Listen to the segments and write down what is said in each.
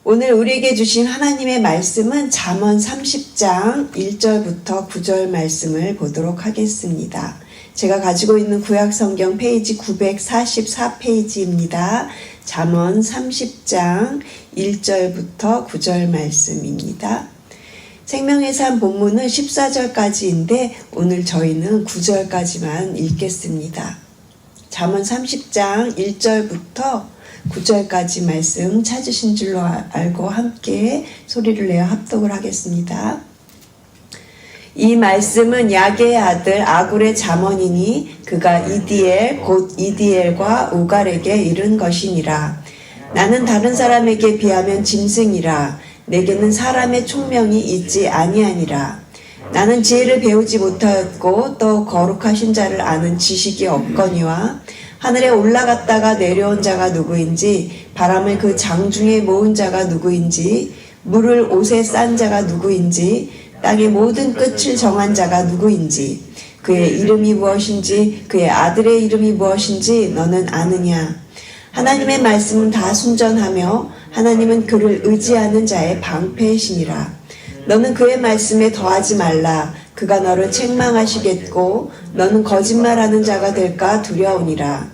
오늘 우리에게 주신 하나님의 말씀은 잠언 30장 1절부터 9절 말씀을 보도록 하겠습니다. 제가 가지고 있는 구약성경 페이지 944페이지입니다. 잠언 30장 1절부터 9절 말씀입니다. 생명의 삶 본문은 14절까지인데 오늘 저희는 9절까지만 읽겠습니다. 잠언 30장 1절부터 9절까지 말씀 찾으신 줄로 알고 함께 소리를 내어 합독을 하겠습니다. 이 말씀은 야게의 아들 아굴의 잠언이니 그가 이디엘 곧 이디엘과 우갈에게 이른 것이니라. 나는 다른 사람에게 비하면 짐승이라. 내게는 사람의 총명이 있지 아니하니라. 나는 지혜를 배우지 못하였고 또 거룩하신 자를 아는 지식이 없거니와 하늘에 올라갔다가 내려온 자가 누구인지 바람을 그 장중에 모은 자가 누구인지 물을 옷에 싼 자가 누구인지 땅의 모든 끝을 정한 자가 누구인지 그의 이름이 무엇인지 그의 아들의 이름이 무엇인지 너는 아느냐. 하나님의 말씀은 다 순전하며 하나님은 그를 의지하는 자의 방패이시니라. 너는 그의 말씀에 더하지 말라. 그가 너를 책망하시겠고 너는 거짓말하는 자가 될까 두려우니라.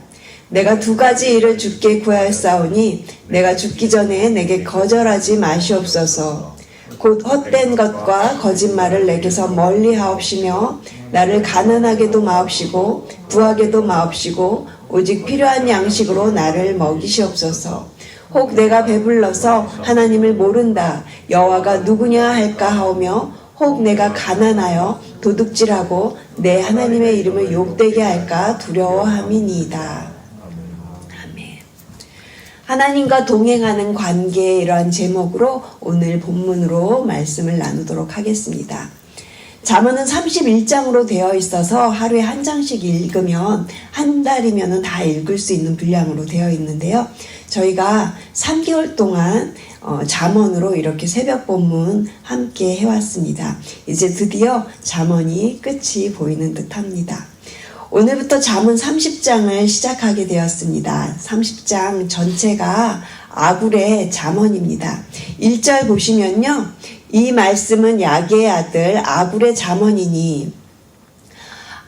내가 두 가지 일을 주께 구하였사오니 내가 죽기 전에 내게 거절하지 마시옵소서. 곧 헛된 것과 거짓말을 내게서 멀리 하옵시며 나를 가난하게도 마옵시고 부하게도 마옵시고 오직 필요한 양식으로 나를 먹이시옵소서. 혹 내가 배불러서 하나님을 모른다 여호와가 누구냐 할까 하오며 혹 내가 가난하여 도둑질하고 내 하나님의 이름을 욕되게 할까 두려워함이니이다. 하나님과 동행하는 관계 이러한 제목으로 오늘 본문으로 말씀을 나누도록 하겠습니다. 잠언은 31장으로 되어 있어서 하루에 한 장씩 읽으면 한 달이면 다 읽을 수 있는 분량으로 되어 있는데요. 저희가 3개월 동안 잠언으로 이렇게 새벽 본문 함께 해왔습니다. 이제 드디어 잠언이 끝이 보이는 듯합니다. 오늘부터 잠언 30장을 시작하게 되었습니다. 30장 전체가 아굴의 잠언입니다. 1절 보시면요. 이 말씀은 야게의 아들 아굴의 잠언이니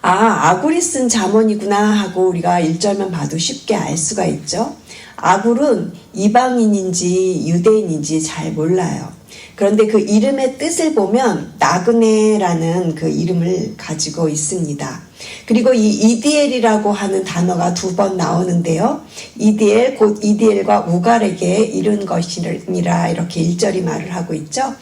아굴이 쓴 잠언이구나 하고 우리가 1절만 봐도 쉽게 알 수가 있죠. 아굴은 이방인인지 유대인인지 잘 몰라요. 그런데 그 이름의 뜻을 보면 나그네라는 그 이름을 가지고 있습니다. 그리고 이 이디엘이라고 하는 단어가 2번 나오는데요. 이디엘 곧 이디엘과 우갈에게 이른 것이니라 이렇게 1절이 말을 하고 있죠.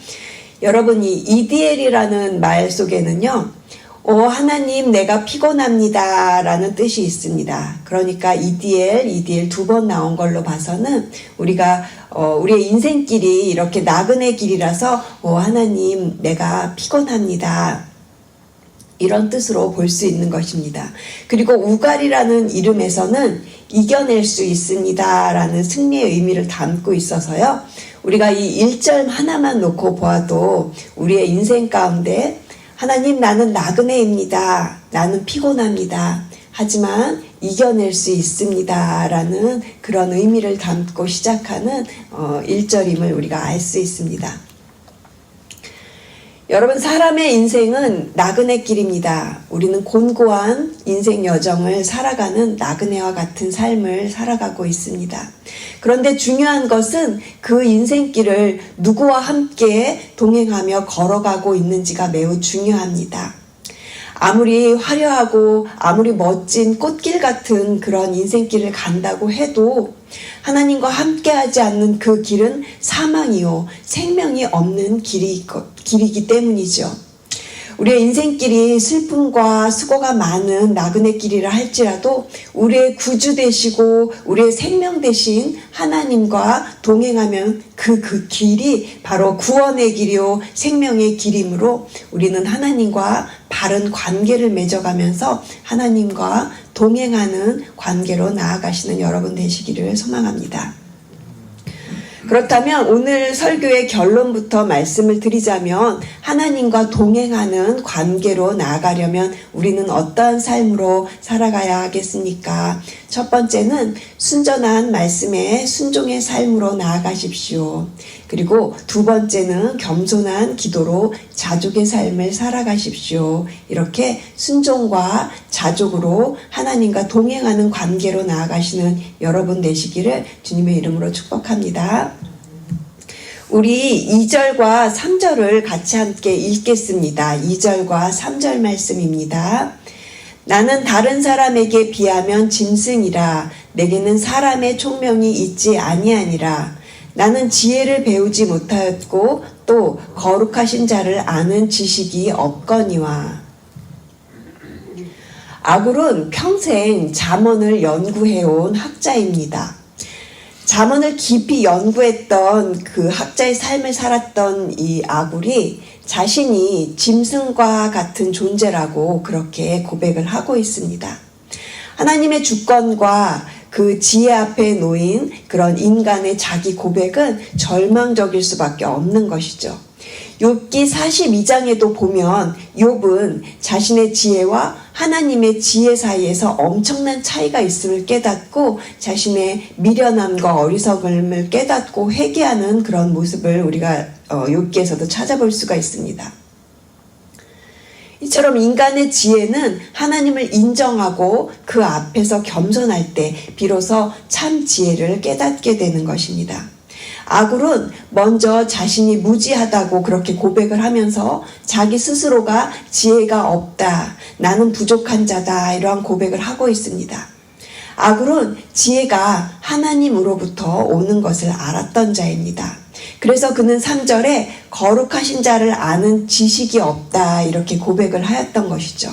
여러분 이 이디엘이라는 말 속에는요. 하나님 내가 피곤합니다 라는 뜻이 있습니다. 그러니까 이디엘 2번 나온 걸로 봐서는 우리가 우리의 인생길이 이렇게 나그네 길이라서 하나님 내가 피곤합니다 이런 뜻으로 볼 수 있는 것입니다. 그리고 우갈이라는 이름에서는 이겨낼 수 있습니다 라는 승리의 의미를 담고 있어서요. 우리가 이 1절 하나만 놓고 보아도 우리의 인생 가운데 하나님 나는 나그네입니다. 나는 피곤합니다. 하지만 이겨낼 수 있습니다. 라는 그런 의미를 담고 시작하는 1절임을 우리가 알 수 있습니다. 여러분 사람의 인생은 나그네 길입니다. 우리는 곤고한 인생 여정을 살아가는 나그네와 같은 삶을 살아가고 있습니다. 그런데 중요한 것은 그 인생길을 누구와 함께 동행하며 걸어가고 있는지가 매우 중요합니다. 아무리 화려하고 아무리 멋진 꽃길 같은 그런 인생길을 간다고 해도 하나님과 함께하지 않는 그 길은 사망이요 생명이 없는 길이기 때문이죠. 우리의 인생길이 슬픔과 수고가 많은 나그네 길이라 할지라도 우리의 구주 되시고 우리의 생명 되신 하나님과 동행하면 그 길이 바로 구원의 길이요 생명의 길이므로 우리는 하나님과 바른 관계를 맺어가면서 하나님과 동행하는 관계로 나아가시는 여러분 되시기를 소망합니다. 그렇다면 오늘 설교의 결론부터 말씀을 드리자면 하나님과 동행하는 관계로 나아가려면 우리는 어떠한 삶으로 살아가야 하겠습니까? 첫 번째는 순전한 말씀에 순종의 삶으로 나아가십시오. 그리고 두 번째는 겸손한 기도로 자족의 삶을 살아가십시오. 이렇게 순종과 자족으로 하나님과 동행하는 관계로 나아가시는 여러분 되시기를 주님의 이름으로 축복합니다. 우리 2절과 3절을 같이 함께 읽겠습니다. 2절과 3절 말씀입니다. 나는 다른 사람에게 비하면 짐승이라. 내게는 사람의 총명이 있지 아니하니라. 나는 지혜를 배우지 못하였고 또 거룩하신 자를 아는 지식이 없거니와. 아굴은 평생 잠언을 연구해온 학자입니다. 잠언을 깊이 연구했던 그 학자의 삶을 살았던 이 아굴이 자신이 짐승과 같은 존재라고 그렇게 고백을 하고 있습니다. 하나님의 주권과 그 지혜 앞에 놓인 그런 인간의 자기 고백은 절망적일 수밖에 없는 것이죠. 욥기 42장에도 보면 욥은 자신의 지혜와 하나님의 지혜 사이에서 엄청난 차이가 있음을 깨닫고 자신의 미련함과 어리석음을 깨닫고 회개하는 그런 모습을 우리가 욥기에서도 찾아볼 수가 있습니다. 이처럼 인간의 지혜는 하나님을 인정하고 그 앞에서 겸손할 때 비로소 참 지혜를 깨닫게 되는 것입니다. 아굴은 먼저 자신이 무지하다고 그렇게 고백을 하면서 자기 스스로가 지혜가 없다, 나는 부족한 자다 이러한 고백을 하고 있습니다. 아굴은 지혜가 하나님으로부터 오는 것을 알았던 자입니다. 그래서 그는 3절에 거룩하신 자를 아는 지식이 없다 이렇게 고백을 하였던 것이죠.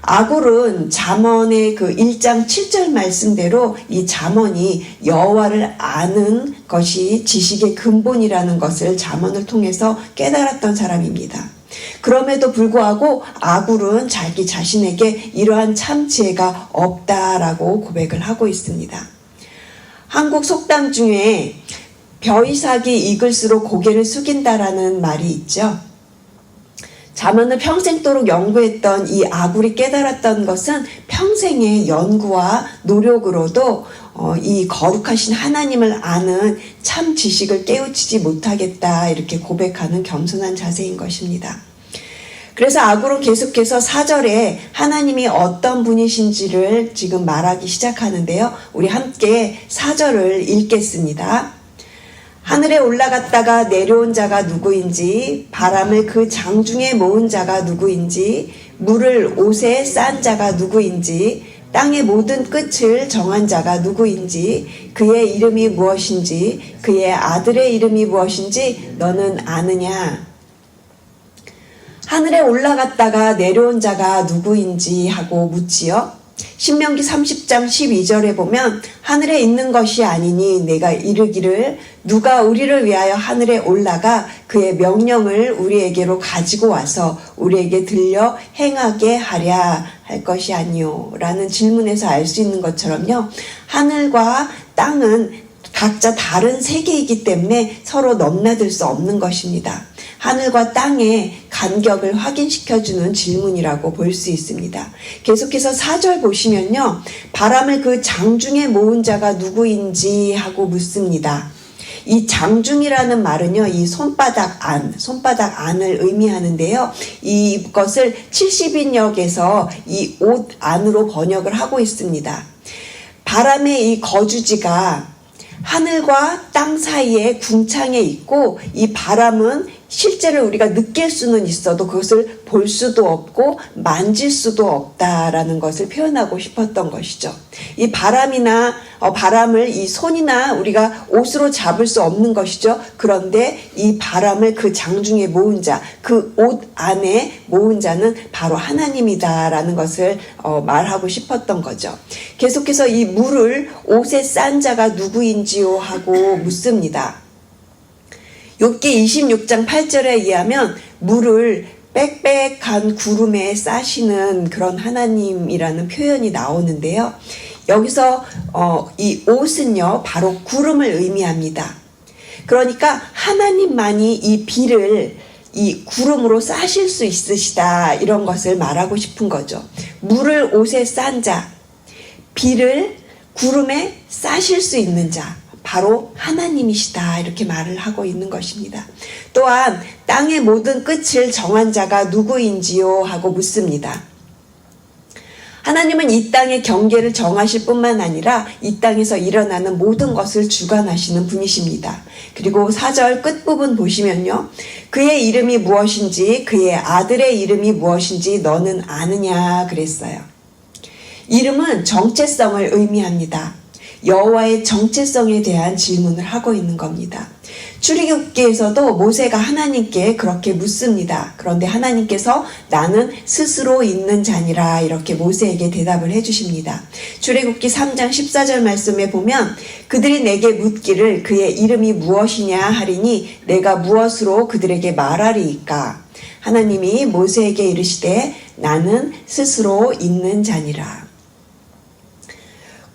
아굴은 잠언의 그 1장 7절 말씀대로 이 잠언이 여호와를 아는 것이 지식의 근본이라는 것을 잠언을 통해서 깨달았던 사람입니다. 그럼에도 불구하고 아굴은 자기 자신에게 이러한 참 지혜가 없다라고 고백을 하고 있습니다. 한국 속담 중에 벼이삭이 익을수록 고개를 숙인다라는 말이 있죠. 잠언을 평생도록 연구했던 이 아굴이 깨달았던 것은 평생의 연구와 노력으로도 이 거룩하신 하나님을 아는 참 지식을 깨우치지 못하겠다 이렇게 고백하는 겸손한 자세인 것입니다. 그래서 아굴은 계속해서 4절에 하나님이 어떤 분이신지를 지금 말하기 시작하는데요. 우리 함께 4절을 읽겠습니다. 하늘에 올라갔다가 내려온 자가 누구인지, 바람을 그 장중에 모은 자가 누구인지, 물을 옷에 싼 자가 누구인지, 땅의 모든 끝을 정한 자가 누구인지, 그의 이름이 무엇인지, 그의 아들의 이름이 무엇인지 너는 아느냐? 하늘에 올라갔다가 내려온 자가 누구인지 하고 묻지요. 신명기 30장 12절에 보면 하늘에 있는 것이 아니니 내가 이르기를 누가 우리를 위하여 하늘에 올라가 그의 명령을 우리에게로 가지고 와서 우리에게 들려 행하게 하랴 할 것이 아니요 라는 질문에서 알 수 있는 것처럼요. 하늘과 땅은 각자 다른 세계이기 때문에 서로 넘나들 수 없는 것입니다. 하늘과 땅의 간격을 확인시켜주는 질문이라고 볼 수 있습니다. 계속해서 4절 보시면요. 바람을 그 장중에 모은 자가 누구인지 하고 묻습니다. 이 장중이라는 말은요. 이 손바닥 안을 의미하는데요. 이것을 70인역에서 이 옷 안으로 번역을 하고 있습니다. 바람의 이 거주지가 하늘과 땅 사이에 궁창에 있고 이 바람은 실제로 우리가 느낄 수는 있어도 그것을 볼 수도 없고 만질 수도 없다라는 것을 표현하고 싶었던 것이죠. 이 바람이나 바람을 이 손이나 우리가 옷으로 잡을 수 없는 것이죠. 그런데 이 바람을 그 장중에 모은 자, 그 옷 안에 모은 자는 바로 하나님이다라는 것을 말하고 싶었던 거죠. 계속해서 이 물을 옷에 싼 자가 누구인지요 하고 묻습니다. 욥기 26장 8절에 의하면 물을 빽빽한 구름에 싸시는 그런 하나님이라는 표현이 나오는데요. 여기서 이 옷은요 바로 구름을 의미합니다. 그러니까 하나님만이 이 비를 이 구름으로 싸실 수 있으시다 이런 것을 말하고 싶은 거죠. 물을 옷에 싼 자, 비를 구름에 싸실 수 있는 자, 바로 하나님이시다, 이렇게 말을 하고 있는 것입니다. 또한 땅의 모든 끝을 정한 자가 누구인지요? 하고 묻습니다. 하나님은 이 땅의 경계를 정하실 뿐만 아니라 이 땅에서 일어나는 모든 것을 주관하시는 분이십니다. 그리고 4절 끝부분 보시면요, 그의 이름이 무엇인지, 그의 아들의 이름이 무엇인지 너는 아느냐 그랬어요. 이름은 정체성을 의미합니다. 여호와의 정체성에 대한 질문을 하고 있는 겁니다. 출애굽기에서도 모세가 하나님께 그렇게 묻습니다. 그런데 하나님께서 나는 스스로 있는 자니라, 이렇게 모세에게 대답을 해주십니다. 출애굽기 3장 14절 말씀에 보면 그들이 내게 묻기를 그의 이름이 무엇이냐 하리니 내가 무엇으로 그들에게 말하리이까. 하나님이 모세에게 이르시되 나는 스스로 있는 자니라.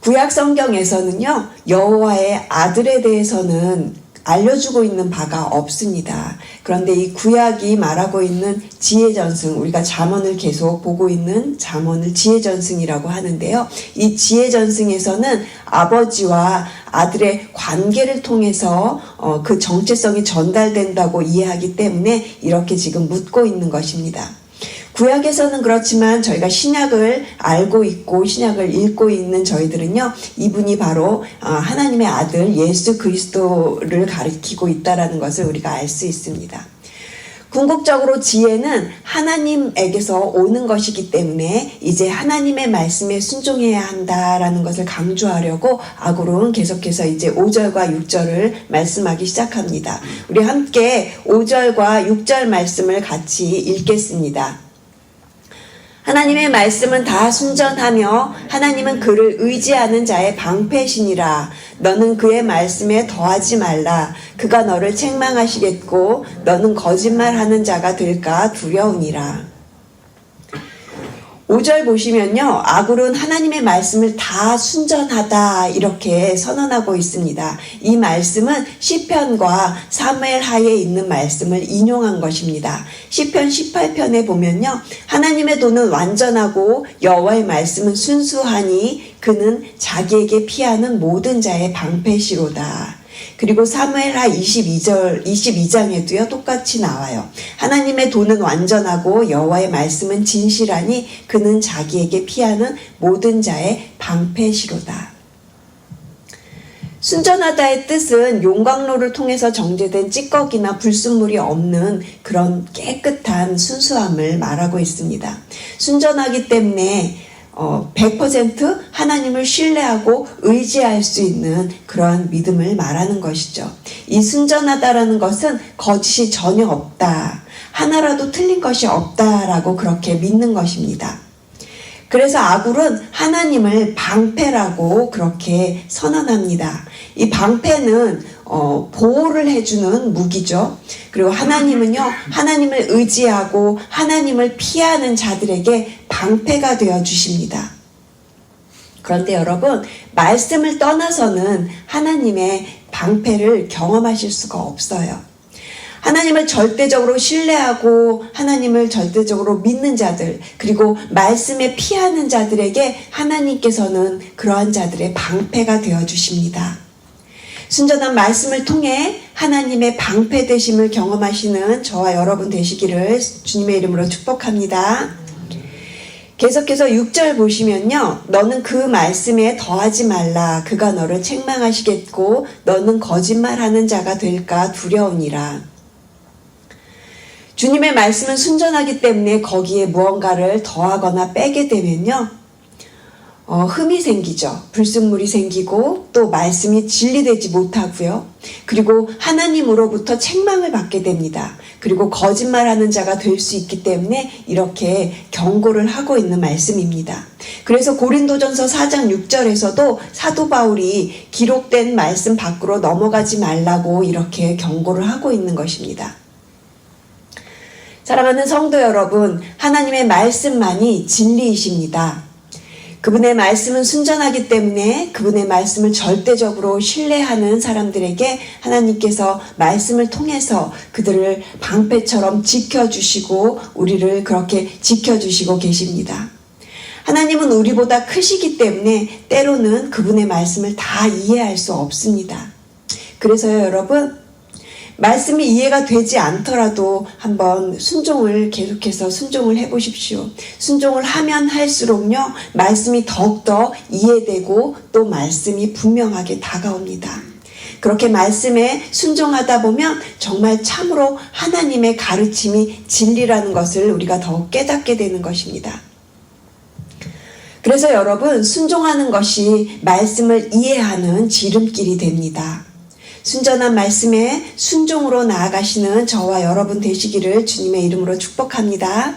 구약 성경에서는요, 여호와의 아들에 대해서는 알려주고 있는 바가 없습니다. 그런데 이 구약이 말하고 있는 지혜전승, 우리가 잠언을 계속 보고 있는 잠언을 지혜전승이라고 하는데요. 이 지혜전승에서는 아버지와 아들의 관계를 통해서 그 정체성이 전달된다고 이해하기 때문에 이렇게 지금 묻고 있는 것입니다. 구약에서는 그렇지만 저희가 신약을 알고 있고 신약을 읽고 있는 저희들은요, 이분이 바로 하나님의 아들 예수 그리스도를 가리키고 있다는 것을 우리가 알 수 있습니다. 궁극적으로 지혜는 하나님에게서 오는 것이기 때문에 이제 하나님의 말씀에 순종해야 한다라는 것을 강조하려고 아고론 계속해서 이제 5절과 6절을 말씀하기 시작합니다. 우리 함께 5절과 6절 말씀을 같이 읽겠습니다. 하나님의 말씀은 다 순전하며 하나님은 그를 의지하는 자의 방패시니라. 너는 그의 말씀에 더하지 말라. 그가 너를 책망하시겠고 너는 거짓말하는 자가 될까 두려우니라. 5절 보시면요, 아굴은 하나님의 말씀을 다 순전하다 이렇게 선언하고 있습니다. 이 말씀은 시편과 사무엘 하에 있는 말씀을 인용한 것입니다. 시편 18편에 보면요, 하나님의 도는 완전하고 여호와의 말씀은 순수하니 그는 자기에게 피하는 모든 자의 방패시로다. 그리고 사무엘하 22장에도요 똑같이 나와요. 하나님의 도는 완전하고 여호와의 말씀은 진실하니 그는 자기에게 피하는 모든 자의 방패시로다. 순전하다의 뜻은 용광로를 통해서 정제된 찌꺼기나 불순물이 없는 그런 깨끗한 순수함을 말하고 있습니다. 순전하기 때문에 100% 하나님을 신뢰하고 의지할 수 있는 그러한 믿음을 말하는 것이죠. 이 순전하다라는 것은 거짓이 전혀 없다, 하나라도 틀린 것이 없다라고 그렇게 믿는 것입니다. 그래서 아굴은 하나님을 방패라고 그렇게 선언합니다. 이 방패는 보호를 해주는 무기죠. 그리고 하나님은요, 하나님을 의지하고 하나님을 피하는 자들에게 방패가 되어 주십니다. 그런데 여러분, 말씀을 떠나서는 하나님의 방패를 경험하실 수가 없어요. 하나님을 절대적으로 신뢰하고 하나님을 절대적으로 믿는 자들, 그리고 말씀에 피하는 자들에게 하나님께서는 그러한 자들의 방패가 되어 주십니다. 순전한 말씀을 통해 하나님의 방패 되심을 경험하시는 저와 여러분 되시기를 주님의 이름으로 축복합니다. 계속해서 6절 보시면요, 너는 그 말씀에 더하지 말라. 그가 너를 책망하시겠고 너는 거짓말하는 자가 될까 두려우니라. 주님의 말씀은 순전하기 때문에 거기에 무언가를 더하거나 빼게 되면요, 흠이 생기죠. 불순물이 생기고 또 말씀이 진리되지 못하고요. 그리고 하나님으로부터 책망을 받게 됩니다. 그리고 거짓말하는 자가 될 수 있기 때문에 이렇게 경고를 하고 있는 말씀입니다. 그래서 고린도전서 4장 6절에서도 사도 바울이 기록된 말씀 밖으로 넘어가지 말라고 이렇게 경고를 하고 있는 것입니다. 사랑하는 성도 여러분, 하나님의 말씀만이 진리이십니다. 그분의 말씀은 순전하기 때문에 그분의 말씀을 절대적으로 신뢰하는 사람들에게 하나님께서 말씀을 통해서 그들을 방패처럼 지켜주시고 우리를 그렇게 지켜주시고 계십니다. 하나님은 우리보다 크시기 때문에 때로는 그분의 말씀을 다 이해할 수 없습니다. 그래서요, 여러분, 말씀이 이해가 되지 않더라도 한번 계속해서 순종을 해보십시오. 순종을 하면 할수록요, 말씀이 더욱더 이해되고 또 말씀이 분명하게 다가옵니다. 그렇게 말씀에 순종하다 보면 정말 참으로 하나님의 가르침이 진리라는 것을 우리가 더욱 깨닫게 되는 것입니다. 그래서 여러분, 순종하는 것이 말씀을 이해하는 지름길이 됩니다. 순전한 말씀에 순종으로 나아가시는 저와 여러분 되시기를 주님의 이름으로 축복합니다.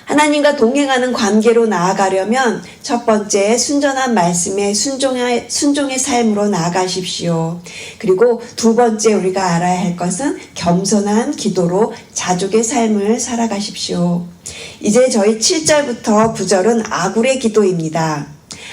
하나님과 동행하는 관계로 나아가려면 첫 번째, 순전한 말씀에 순종의 삶으로 나아가십시오. 그리고 두 번째 우리가 알아야 할 것은 겸손한 기도로 자족의 삶을 살아가십시오. 이제 저희 7절부터 9절은 아굴의 기도입니다.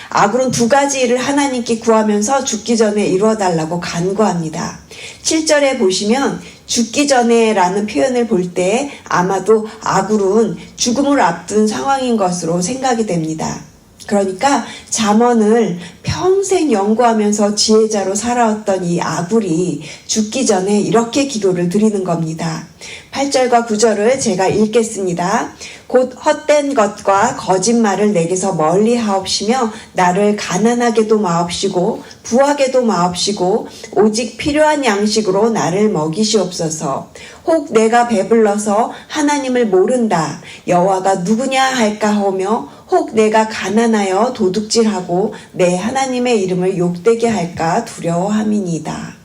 아굴은 두 가지 일을 하나님께 구하면서 죽기 전에 이루어달라고 간구합니다. 7절에 보시면 죽기 전에 라는 표현을 볼 때 아마도 아굴은 죽음을 앞둔 상황인 것으로 생각이 됩니다. 그러니까 잠언을 평생 연구하면서 지혜자로 살아왔던 이 아굴이 죽기 전에 이렇게 기도를 드리는 겁니다. 8절과 9절을 제가 읽겠습니다. 곧 헛된 것과 거짓말을 내게서 멀리 하옵시며 나를 가난하게도 마옵시고 부하게도 마옵시고 오직 필요한 양식으로 나를 먹이시옵소서. 혹 내가 배불러서 하나님을 모른다 여호와가 누구냐 할까 하며 혹 내가 가난하여 도둑질하고 내 하나님의 이름을 욕되게 할까 두려워함이니이다.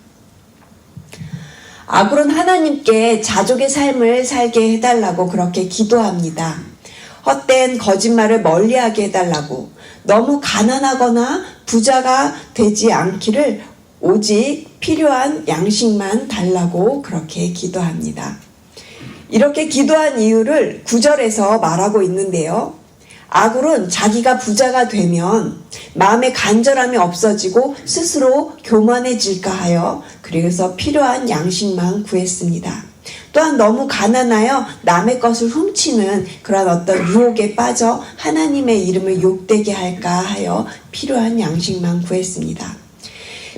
아굴은 하나님께 자족의 삶을 살게 해달라고 그렇게 기도합니다. 헛된 거짓말을 멀리하게 해달라고, 너무 가난하거나 부자가 되지 않기를 오직 필요한 양식만 달라고 그렇게 기도합니다. 이렇게 기도한 이유를 9절에서 말하고 있는데요. 아굴은 자기가 부자가 되면 마음의 간절함이 없어지고 스스로 교만해질까 하여 그래서 필요한 양식만 구했습니다. 또한 너무 가난하여 남의 것을 훔치는 그런 어떤 유혹에 빠져 하나님의 이름을 욕되게 할까 하여 필요한 양식만 구했습니다.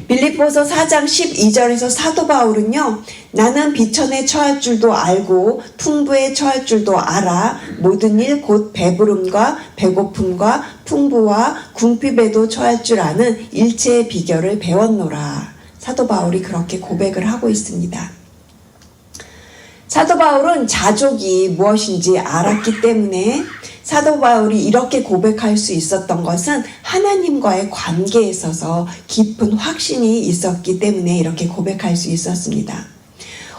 빌립보서 4장 12절에서 사도 바울은요, 나는 비천에 처할 줄도 알고 풍부에 처할 줄도 알아 모든 일 곧 배부름과 배고픔과 풍부와 궁핍에도 처할 줄 아는 일체의 비결을 배웠노라. 사도 바울이 그렇게 고백을 하고 있습니다. 사도 바울은 자족이 무엇인지 알았기 때문에 사도 바울이 이렇게 고백할 수 있었던 것은 하나님과의 관계에 있어서 깊은 확신이 있었기 때문에 이렇게 고백할 수 있었습니다.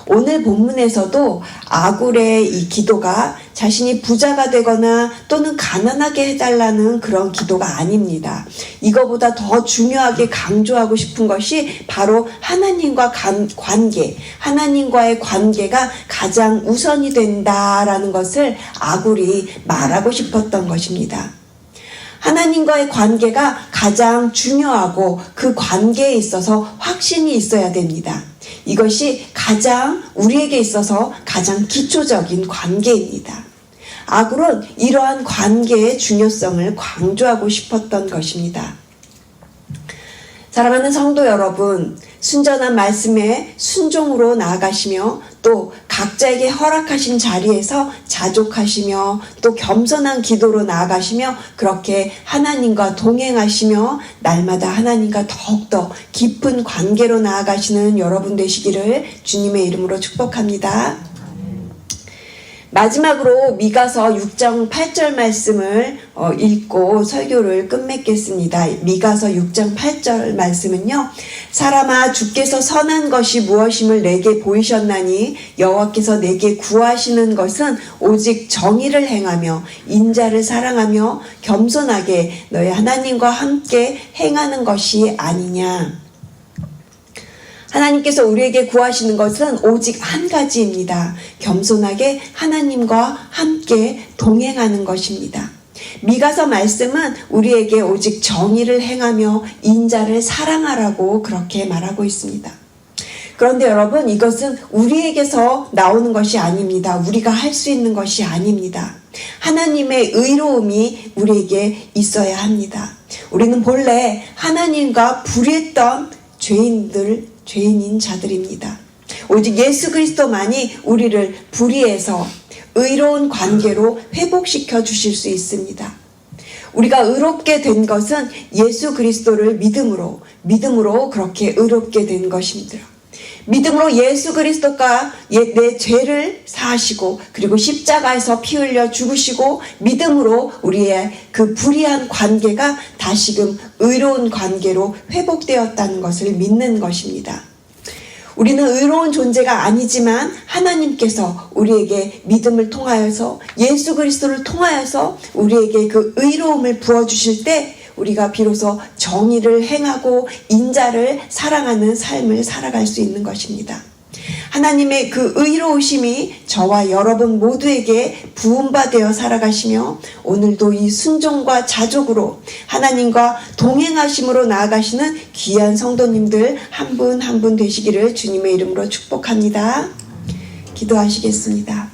오늘 본문에서도 아굴의 이 기도가 자신이 부자가 되거나 또는 가난하게 해달라는 그런 기도가 아닙니다. 이거보다 더 중요하게 강조하고 싶은 것이 바로 하나님과 관계, 하나님과의 관계가 가장 우선이 된다라는 것을 아굴이 말하고 싶었던 것입니다. 하나님과의 관계가 가장 중요하고 그 관계에 있어서 확신이 있어야 됩니다. 이것이 가장 우리에게 있어서 가장 기초적인 관계입니다. 아굴은 이러한 관계의 중요성을 강조하고 싶었던 것입니다. 사랑하는 성도 여러분, 순전한 말씀에 순종으로 나아가시며 또 각자에게 허락하신 자리에서 자족하시며 또 겸손한 기도로 나아가시며 그렇게 하나님과 동행하시며 날마다 하나님과 더욱더 깊은 관계로 나아가시는 여러분 되시기를 주님의 이름으로 축복합니다. 마지막으로 미가서 6장 8절 말씀을 읽고 설교를 끝맺겠습니다. 미가서 6장 8절 말씀은요. 사람아 주께서 선한 것이 무엇임을 내게 보이셨나니 여호와께서 내게 구하시는 것은 오직 정의를 행하며 인자를 사랑하며 겸손하게 너희 하나님과 함께 행하는 것이 아니냐. 하나님께서 우리에게 구하시는 것은 오직 한 가지입니다. 겸손하게 하나님과 함께 동행하는 것입니다. 미가서 말씀은 우리에게 오직 정의를 행하며 인자를 사랑하라고 그렇게 말하고 있습니다. 그런데 여러분, 이것은 우리에게서 나오는 것이 아닙니다. 우리가 할 수 있는 것이 아닙니다. 하나님의 의로움이 우리에게 있어야 합니다. 우리는 본래 하나님과 불의했던 죄인인 자들입니다. 오직 예수 그리스도만이 우리를 불의해서 의로운 관계로 회복시켜 주실 수 있습니다. 우리가 의롭게 된 것은 예수 그리스도를 믿음으로 그렇게 의롭게 된 것입니다. 믿음으로 예수 그리스도가 내 죄를 사하시고 그리고 십자가에서 피 흘려 죽으시고 믿음으로 우리의 그 불의한 관계가 다시금 의로운 관계로 회복되었다는 것을 믿는 것입니다. 우리는 의로운 존재가 아니지만 하나님께서 우리에게 믿음을 통하여서 예수 그리스도를 통하여서 우리에게 그 의로움을 부어주실 때 우리가 비로소 정의를 행하고 인자를 사랑하는 삶을 살아갈 수 있는 것입니다. 하나님의 그 의로우심이 저와 여러분 모두에게 부음받아 살아가시며 오늘도 이 순종과 자족으로 하나님과 동행하심으로 나아가시는 귀한 성도님들 한 분 한 분 되시기를 주님의 이름으로 축복합니다. 기도하시겠습니다.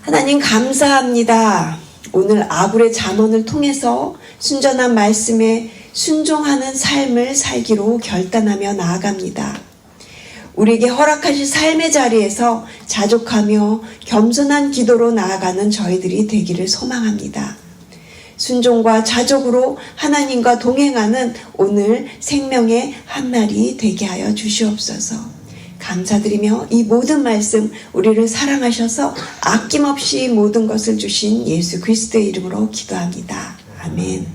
하나님 감사합니다. 오늘 아굴의 잠언을 통해서 순전한 말씀에 순종하는 삶을 살기로 결단하며 나아갑니다. 우리에게 허락하신 삶의 자리에서 자족하며 겸손한 기도로 나아가는 저희들이 되기를 소망합니다. 순종과 자족으로 하나님과 동행하는 오늘 생명의 한날이 되게 하여 주시옵소서. 감사드리며 이 모든 말씀 우리를 사랑하셔서 아낌없이 모든 것을 주신 예수 그리스도의 이름으로 기도합니다. 아멘.